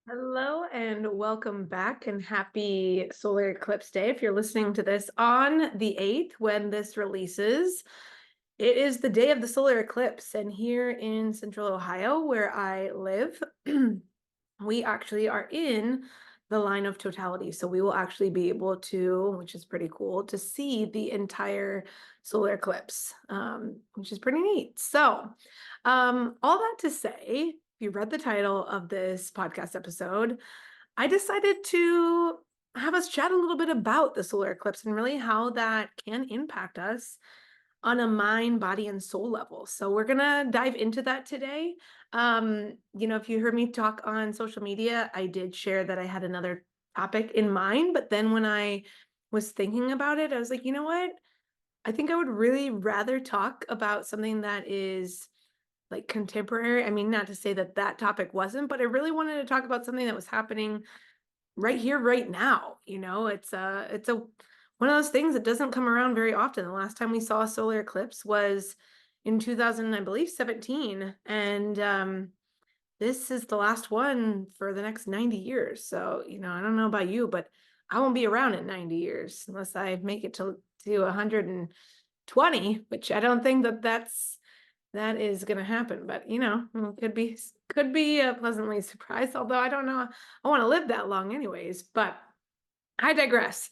Hello and welcome back and happy solar eclipse day. If you're listening to this on the 8th when this releases, it is the day of the solar eclipse. And here in central Ohio, where I live, we actually are in the line of totality. So we will actually be able to, which is pretty cool, to see the entire solar eclipse, which is pretty neat. All that to say, if you read the title of this podcast episode, I decided to have us chat a little bit about the solar eclipse and really how that can impact us on a mind, body, and soul level. So we're gonna dive into that today. If you heard me talk on social media, I did share that I had another topic in mind, but then when I was thinking about it, I was like, you know what? I think I would really rather talk about something that is like contemporary. I mean, not to say that that topic wasn't, but I really wanted to talk about something that was happening right here, right now. It's a one of those things that doesn't come around very often. The last time we saw a solar eclipse was in 2000, I believe, 17, and this is the last one for the next 90 years. So, I don't know about you, but I won't be around in 90 years unless I make it to 120, which I don't think that is going to happen, but could be pleasantly surprised, although I don't know I want to live that long anyways, but I digress.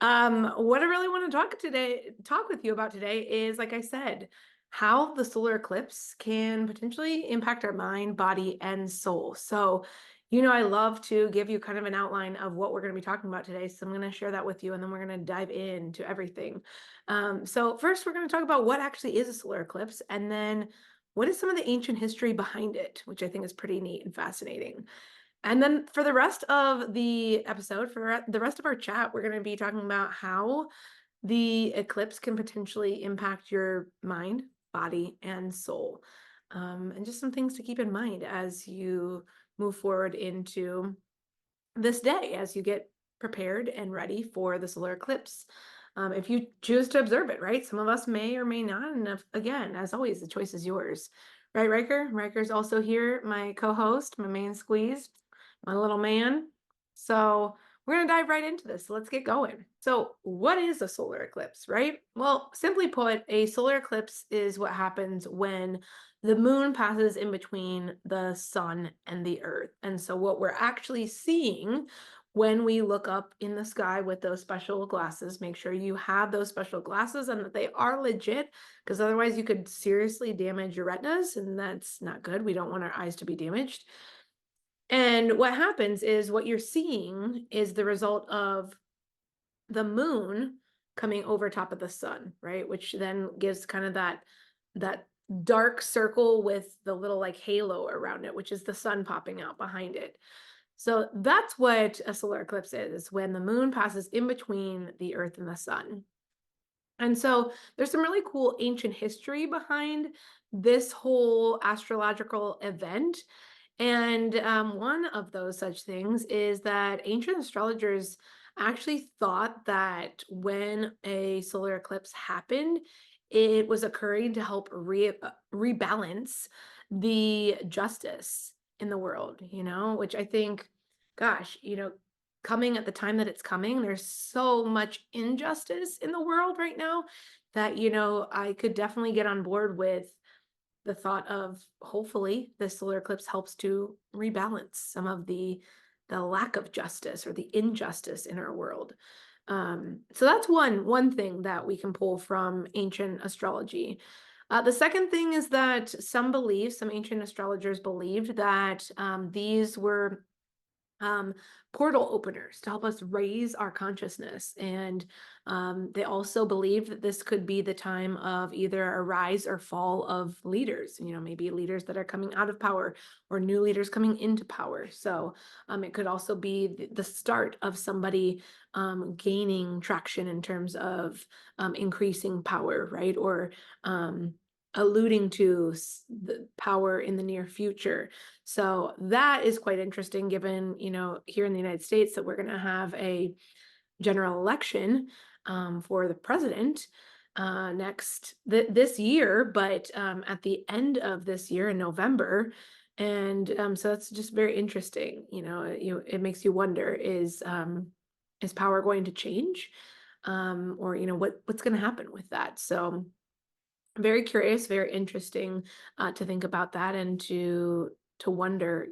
What I really want to talk with you about today is, like I said, how the solar eclipse can potentially impact our mind, body, and soul. So, I love to give you kind of an outline of what we're going to be talking about today. So I'm going to share that with you, and then we're going to dive into everything. So first, we're going to talk about what actually is a solar eclipse, and then what is some of the ancient history behind it, which I think is pretty neat and fascinating. And then for the rest of the episode, for the rest of our chat, we're going to be talking about how the eclipse can potentially impact your mind, body, and soul. And just some things to keep in mind as you move forward into this day, as you get prepared and ready for the solar eclipse. If you choose to observe it, right? Some of us may or may not. And again, as always, the choice is yours. Right, Riker? Riker's also here, my co-host, my main squeeze, my little man. So we're going to dive right into this. So let's get going. So what is a solar eclipse, right? Well, simply put, a solar eclipse is what happens when the moon passes in between the sun and the earth. And so what we're actually seeing when we look up in the sky with those special glasses, make sure you have those special glasses and that they are legit, because otherwise you could seriously damage your retinas, and that's not good. We don't want our eyes to be damaged. And what happens is what you're seeing is the result of the moon coming over top of the sun, right? Which then gives kind of that dark circle with the little like halo around it, which is the sun popping out behind it. So that's what a solar eclipse is, when the moon passes in between the earth and the sun. And so there's some really cool ancient history behind this whole astrological event. And one of those such things is that ancient astrologers actually thought that when a solar eclipse happened, it was occurring to help rebalance the justice in the world, which I think, gosh, coming at the time that it's coming, there's so much injustice in the world right now that, I could definitely get on board with the thought of, hopefully the solar eclipse helps to rebalance some of the lack of justice or the injustice in our world. So that's one thing that we can pull from ancient astrology. The second thing is that some ancient astrologers believed that these were portal openers to help us raise our consciousness. And they also believe that this could be the time of either a rise or fall of leaders, maybe leaders that are coming out of power or new leaders coming into power. So it could also be the start of somebody gaining traction in terms of increasing power, right? Or alluding to the power in the near future. So that is quite interesting, given, here in the United States, that we're going to have a general election for the president this year, but at the end of this year in November. And so that's just very interesting. It makes you wonder, is power going to change? Or what's going to happen with that? So very curious, very interesting to think about that and to wonder,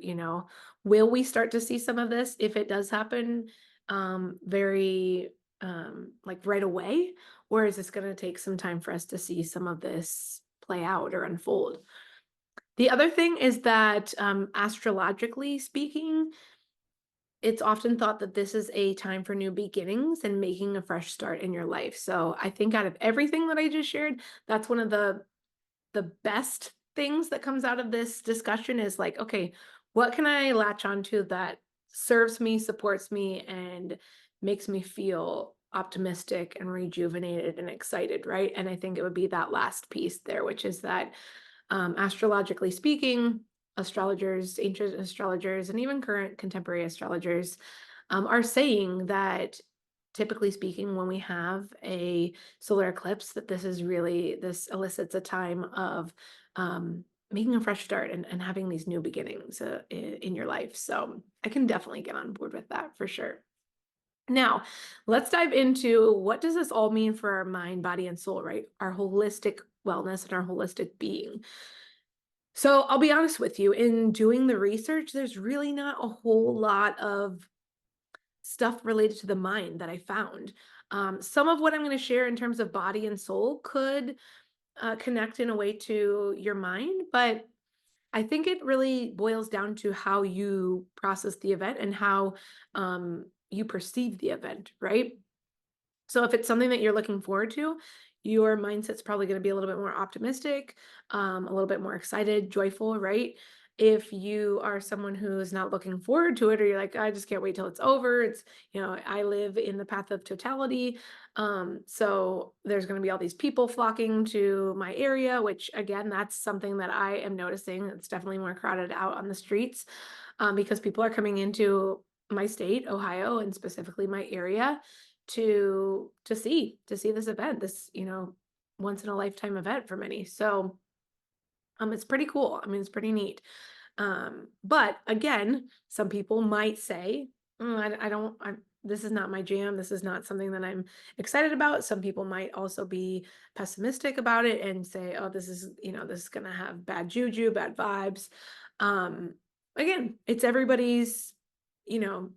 will we start to see some of this if it does happen very like right away, or is this going to take some time for us to see some of this play out or unfold? The other thing is that astrologically speaking, it's often thought that this is a time for new beginnings and making a fresh start in your life. So I think out of everything that I just shared, that's one of the best things that comes out of this discussion is like, okay, what can I latch onto that serves me, supports me, and makes me feel optimistic and rejuvenated and excited, right? And I think it would be that last piece there, which is that astrologically speaking, astrologers, ancient astrologers, and even current contemporary astrologers are saying that typically speaking, when we have a solar eclipse, that this elicits a time of making a fresh start and having these new beginnings in your life. So I can definitely get on board with that for sure. Now, let's dive into what does this all mean for our mind, body, and soul, right? Our holistic wellness and our holistic being. So I'll be honest with you, in doing the research, there's really not a whole lot of stuff related to the mind that I found. Some of what I'm going to share in terms of body and soul could connect in a way to your mind, but I think it really boils down to how you process the event and how you perceive the event, right? So if it's something that you're looking forward to, your mindset's probably going to be a little bit more optimistic, a little bit more excited, joyful, right? If you are someone who is not looking forward to it, or you're like, I just can't wait till it's over. I live in the path of totality. So there's going to be all these people flocking to my area, which again, that's something that I am noticing. It's definitely more crowded out on the streets because people are coming into my state, Ohio, and specifically my area to see this event, this once in a lifetime event for many. So it's pretty cool. I mean, it's pretty neat. But again, some people might say, I don't, this is not my jam. This is not something that I'm excited about. Some people might also be pessimistic about it and say, oh, this is going to have bad juju, bad vibes. Um, Again, it's everybody's, you know,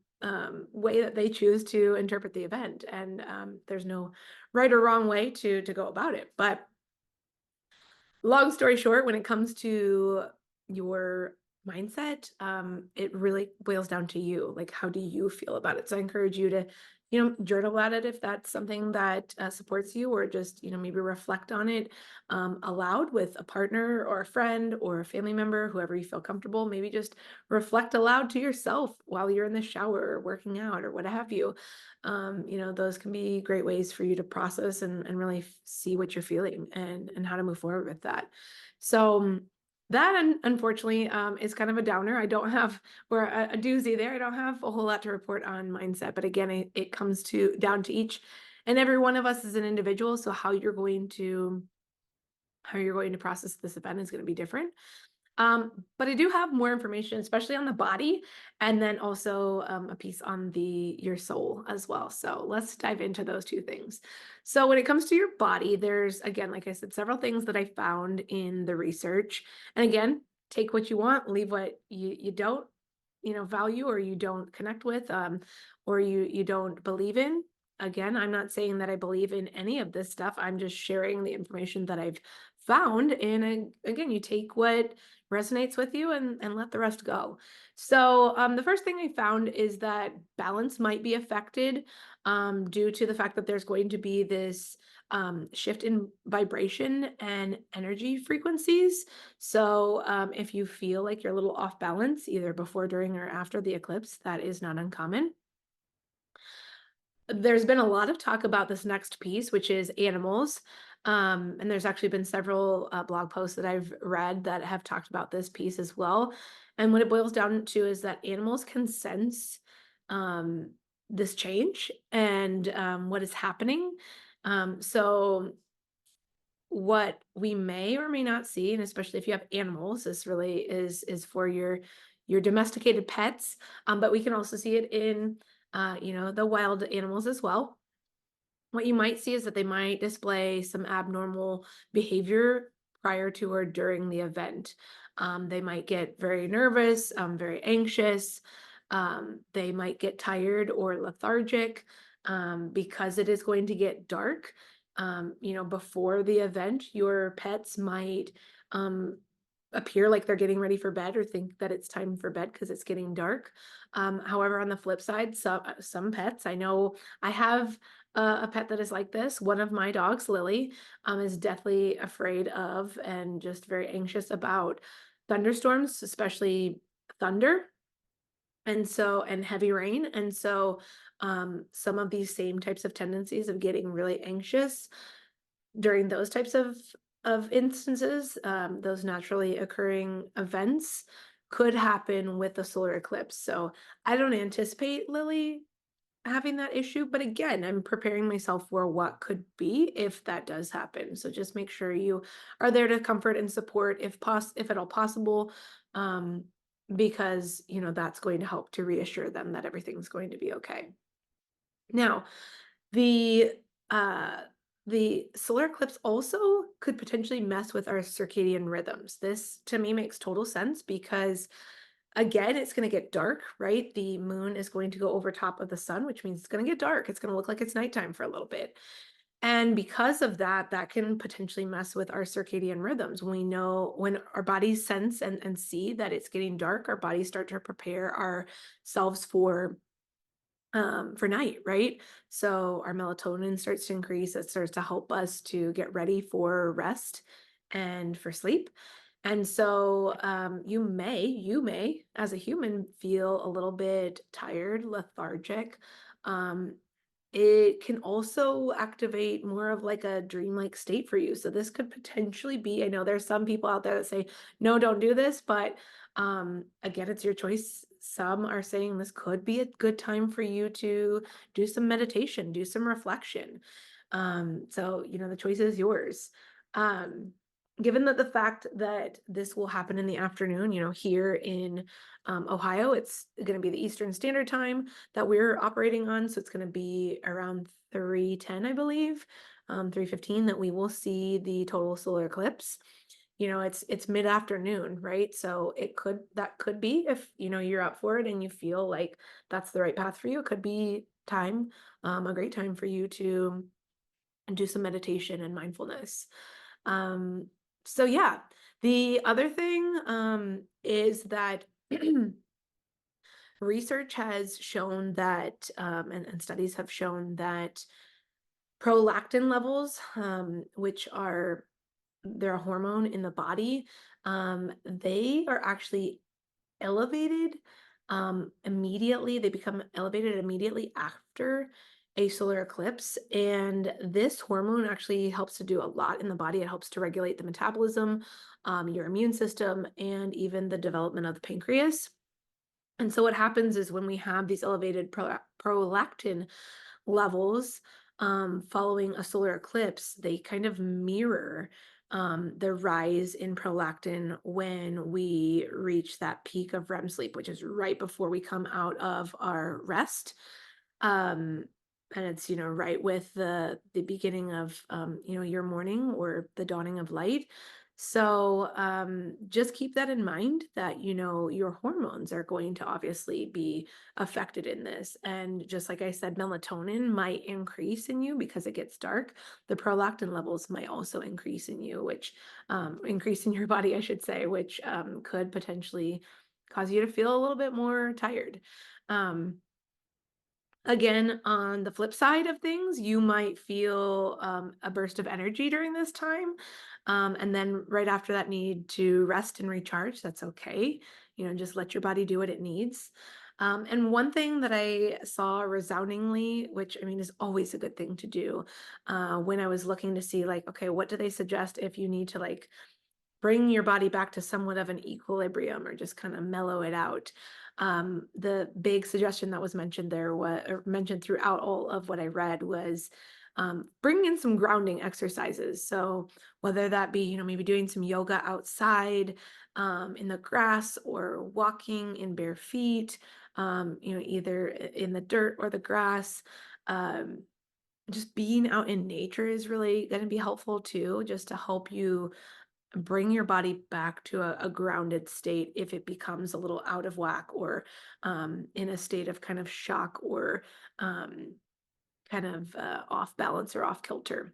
way that they choose to interpret the event. And there's no right or wrong way to go about it. But long story short, when it comes to your mindset, it really boils down to you. Like, how do you feel about it? So I encourage you to, journal about it if that's something that supports you, or just, maybe reflect on it aloud with a partner or a friend or a family member, whoever you feel comfortable. Maybe just reflect aloud to yourself while you're in the shower or working out or what have you. Those can be great ways for you to process and really see what you're feeling and how to move forward with that. So that unfortunately is kind of a downer. I don't have, or a doozy there. I don't have a whole lot to report on mindset, but again, it comes down to each and every one of us as an individual. So how you're going to process this event is going to be different. But I do have more information, especially on the body, and then also a piece on your soul as well. So let's dive into those two things. So when it comes to your body, there's, again, like I said, several things that I found in the research. And again, take what you want, leave what you don't, value, or you don't connect with, or you don't believe in. Again, I'm not saying that I believe in any of this stuff. I'm just sharing the information that I've found. And again, you take what resonates with you and let the rest go. So the first thing I found is that balance might be affected due to the fact that there's going to be this shift in vibration and energy frequencies. So if you feel like you're a little off balance, either before, during, or after the eclipse, that is not uncommon. There's been a lot of talk about this next piece, which is animals. And there's actually been several blog posts that I've read that have talked about this piece as well. And what it boils down to is that animals can sense um, this change and what is happening. So what we may or may not see, and especially if you have animals, this really is for your domesticated pets. But we can also see it in the wild animals as well. What you might see is that they might display some abnormal behavior prior to or during the event. They might get very nervous, very anxious. They might get tired or lethargic because it is going to get dark. Before the event, your pets might um, appear like they're getting ready for bed or think that it's time for bed because it's getting dark. However, on the flip side, some pets, I know I have a pet that is like this. One of my dogs, Lily, is deathly afraid of and just very anxious about thunderstorms, especially thunder. And heavy rain. And so, some of these same types of tendencies of getting really anxious during those types of instances, those naturally occurring events could happen with the solar eclipse. So I don't anticipate Lily having that issue, but again, I'm preparing myself for what could be if that does happen. So just make sure you are there to comfort and support if at all possible, um, because that's going to help to reassure them that everything's going to be okay. Now, the uh the solar eclipse also could potentially mess with our circadian rhythms. This to me makes total sense because again, it's going to get dark, right? The moon is going to go over top of the sun, which means it's going to get dark. It's going to look like it's nighttime for a little bit. And because of that, that can potentially mess with our circadian rhythms. When our bodies sense and see that it's getting dark, our bodies start to prepare ourselves for night, right? So our melatonin starts to increase. It starts to help us to get ready for rest and for sleep. And so you may, as a human, feel a little bit tired, lethargic. Um, it can also activate more of like a dreamlike state for you. So this could potentially be, I know there's some people out there that say, no, don't do this, but again, it's your choice. Some are saying this could be a good time for you to do some meditation, do some reflection. So the choice is yours. Um, Given that the fact that this will happen in the afternoon, here in Ohio, it's going to be the Eastern Standard Time that we're operating on. So it's going to be around 3:10, I believe, 3:15 that we will see the total solar eclipse. It's mid-afternoon, right? So that could be if you're up for it and you feel like that's the right path for you. It could be a great time for you to do some meditation and mindfulness. Um, so yeah, the other thing is that research has shown that, and studies have shown that prolactin levels, which are they're a hormone in the body, they are actually elevated immediately. They become elevated immediately after a solar eclipse. And this hormone actually helps to do a lot in the body. It helps to regulate the metabolism, your immune system, and even the development of the pancreas. And so what happens is when we have these elevated prolactin levels following a solar eclipse, they kind of mirror the rise in prolactin when we reach that peak of REM sleep, which is right before we come out of our rest. Um, and it's right with the beginning of your morning or the dawning of light. So just keep that in mind that your hormones are going to obviously be affected in this. And just like I said, melatonin might increase in you because it gets dark. The prolactin levels might also increase in you, which increase in your body, I should say, which could potentially cause you to feel a little bit more tired. Um, Again, on the flip side of things, you might feel a burst of energy during this time. And then right after that, need to rest and recharge. That's okay. Just let your body do what it needs. And one thing that I saw resoundingly, which I mean is always a good thing to do, when I was looking to see, like, okay, what do they suggest if you need to like bring your body back to somewhat of an equilibrium or just kind of mellow it out. The big suggestion that was mentioned there, or mentioned throughout all of what I read, was bring in some grounding exercises. So whether that be, maybe doing some yoga outside, in the grass, or walking in bare feet, either in the dirt or the grass. Um, just being out in nature is really going to be helpful too, just to help you bring your body back to a grounded state if it becomes a little out of whack, or in a state of kind of shock, or um, kind of off balance or off kilter.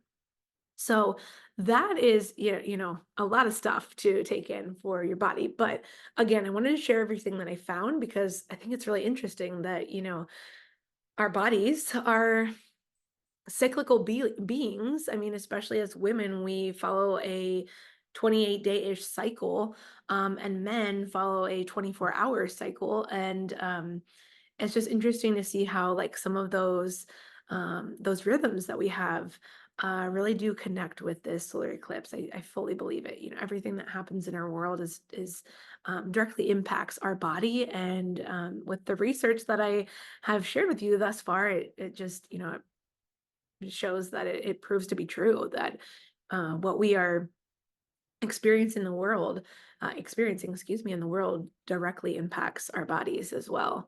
So that is, a lot of stuff to take in for your body. But again, I wanted to share everything that I found because I think it's really interesting that, our bodies are cyclical beings. I mean, especially as women, we follow a 28-day-ish cycle, and men follow a 24-hour cycle. And it's just interesting to see how, like, some of those rhythms that we have really do connect with this solar eclipse. I fully believe it. Everything that happens in our world is directly impacts our body. And with the research that I have shared with you thus far, it just, it shows that it proves to be true, that what we are experiencing, excuse me, in the world directly impacts our bodies as well.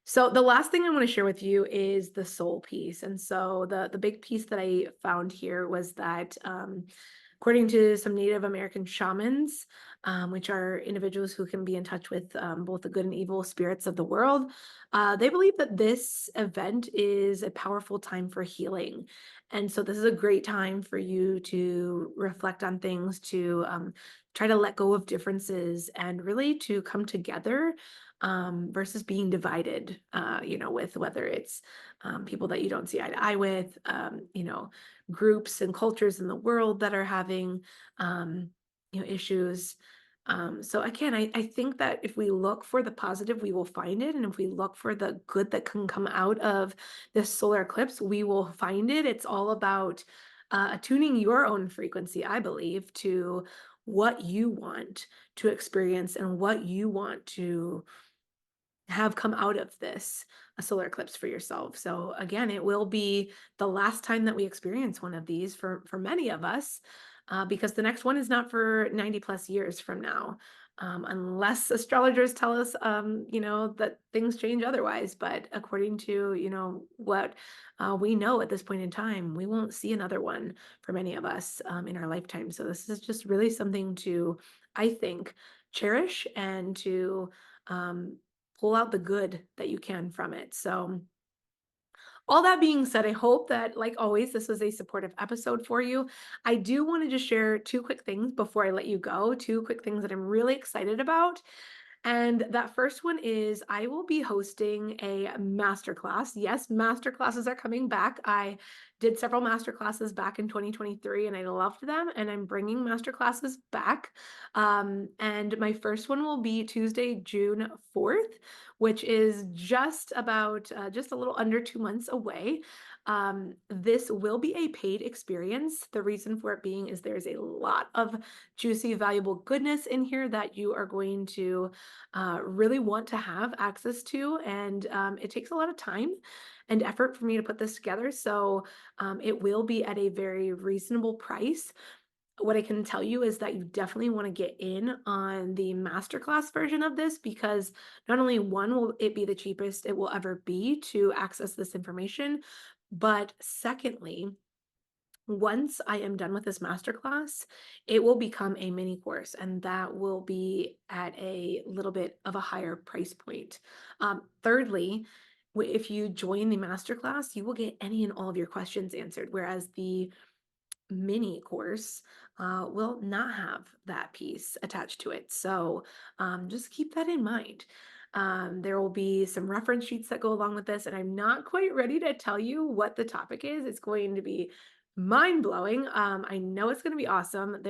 So the last thing I want to share with you is the soul piece. And so the big piece that I found here was that, according to some Native American shamans, which are individuals who can be in touch with both the good and evil spirits of the world, they believe that this event is a powerful time for healing. And so this is a great time for you to reflect on things, to try to let go of differences, and really to come together, versus being divided, with whether it's people that you don't see eye to eye with, groups and cultures in the world that are having, issues. So again, I think that if we look for the positive, we will find it. And if we look for the good that can come out of this solar eclipse, we will find it. It's all about attuning your own frequency, I believe, to what you want to experience and what you want to have come out of this a solar eclipse for yourself. So again, it will be the last time that we experience one of these for many of us, because the next one is not for 90 plus years from now, unless astrologers tell us, that things change otherwise. But according to, what we know at this point in time, we won't see another one for many of us, in our lifetime. So this is just really something to, I think, cherish, and to um, pull out the good that you can from it. So, all that being said, I hope that, like always, this was a supportive episode for you. I do want to just share two quick things before I let you go, two quick things that I'm really excited about. And that first one is I will be hosting a masterclass. Yes, masterclasses are coming back. I did several masterclasses back in 2023 and I loved them. And I'm bringing masterclasses back. And my first one will be Tuesday, June 4th, which is just a little under 2 months away. This will be a paid experience. The reason for it being is there's a lot of juicy, valuable goodness in here that you are going to really want to have access to. And it takes a lot of time and effort for me to put this together. So it will be at a very reasonable price. What I can tell you is that you definitely want to get in on the masterclass version of this, because not only one will it be the cheapest it will ever be to access this information, but secondly, once I am done with this masterclass, it will become a mini course, and that will be at a little bit of a higher price point. Thirdly, if you join the masterclass, you will get any and all of your questions answered, whereas the mini course will not have that piece attached to it. So just keep that in mind. There will be some reference sheets that go along with this, and I'm not quite ready to tell you what the topic is. It's going to be mind blowing. I know it's going to be awesome.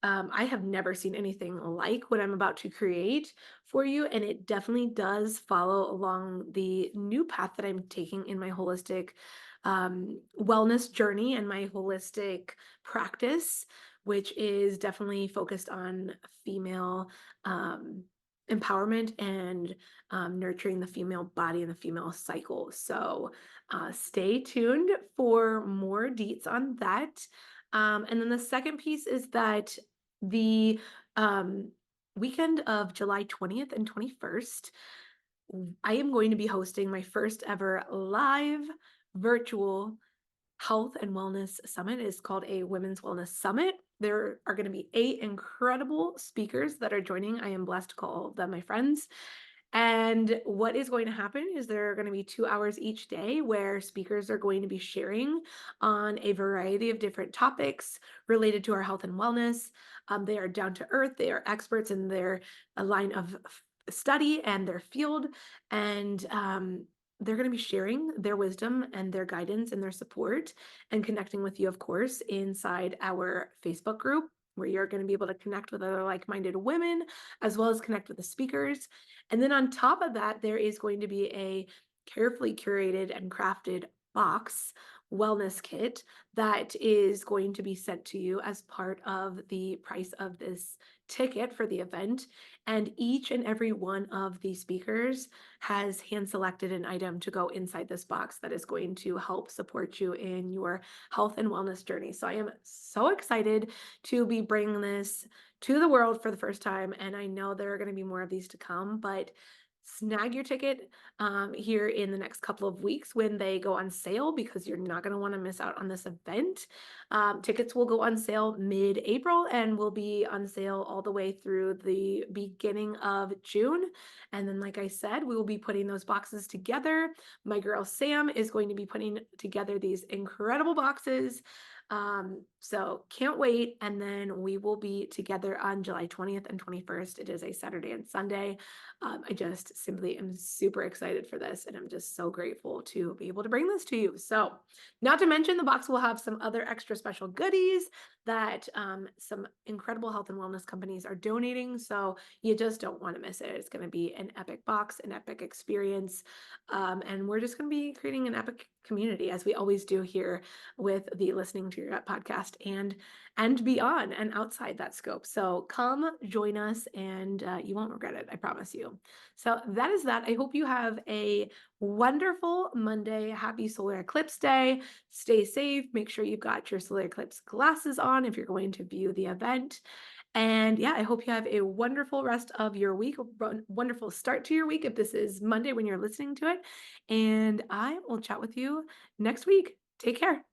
I have never seen anything like what I'm about to create for you, and it definitely does follow along the new path that I'm taking in my holistic wellness journey and my holistic practice, which is definitely focused on female empowerment and nurturing the female body and the female cycle. So stay tuned for more deets on that. And then the second piece is that the um, weekend of July 20th and 21st, I am going to be hosting my first ever live virtual health and wellness summit. Is called a Women's Wellness Summit. There are going to be 8 incredible speakers that are joining. I am blessed to call all of them my friends. And what is going to happen is there are going to be 2 hours each day where speakers are going to be sharing on a variety of different topics related to our health and wellness. They are down to earth. They are experts in their line of study and their field. And they're going to be sharing their wisdom and their guidance and their support and connecting with you, of course, inside our Facebook group, where you're going to be able to connect with other like-minded women, as well as connect with the speakers. And then on top of that, there is going to be a carefully curated and crafted box wellness kit that is going to be sent to you as part of the price of this ticket for the event. And each and every one of the speakers has hand selected an item to go inside this box that is going to help support you in your health and wellness journey. So I am so excited to be bringing this to the world for the first time. And I know there are going to be more of these to come, but snag your ticket here in the next couple of weeks when they go on sale, because you're not going to want to miss out on this event. Tickets will go on sale mid-April and will be on sale all the way through the beginning of June. And then, like I said, we will be putting those boxes together. My girl Sam is going to be putting together these incredible boxes. So can't wait. And then we will be together on July 20th and 21st. It is a Saturday and Sunday. I just simply am super excited for this, and I'm just so grateful to be able to bring this to you. So, not to mention, the box will have some other extra special goodies that some incredible health and wellness companies are donating. So, you just don't want to miss it. It's going to be an epic box, an epic experience. And we're just going to be creating an epic community, as we always do here with the Listening to Your Gut podcast and beyond and outside that scope. So come join us, and you won't regret it. I promise you. So that is that. I hope you have a wonderful Monday. Happy solar eclipse day. Stay safe. Make sure you've got your solar eclipse glasses on if you're going to view the event. And yeah, I hope you have a wonderful rest of your week, a wonderful start to your week if this is Monday when you're listening to it. And I will chat with you next week. Take care.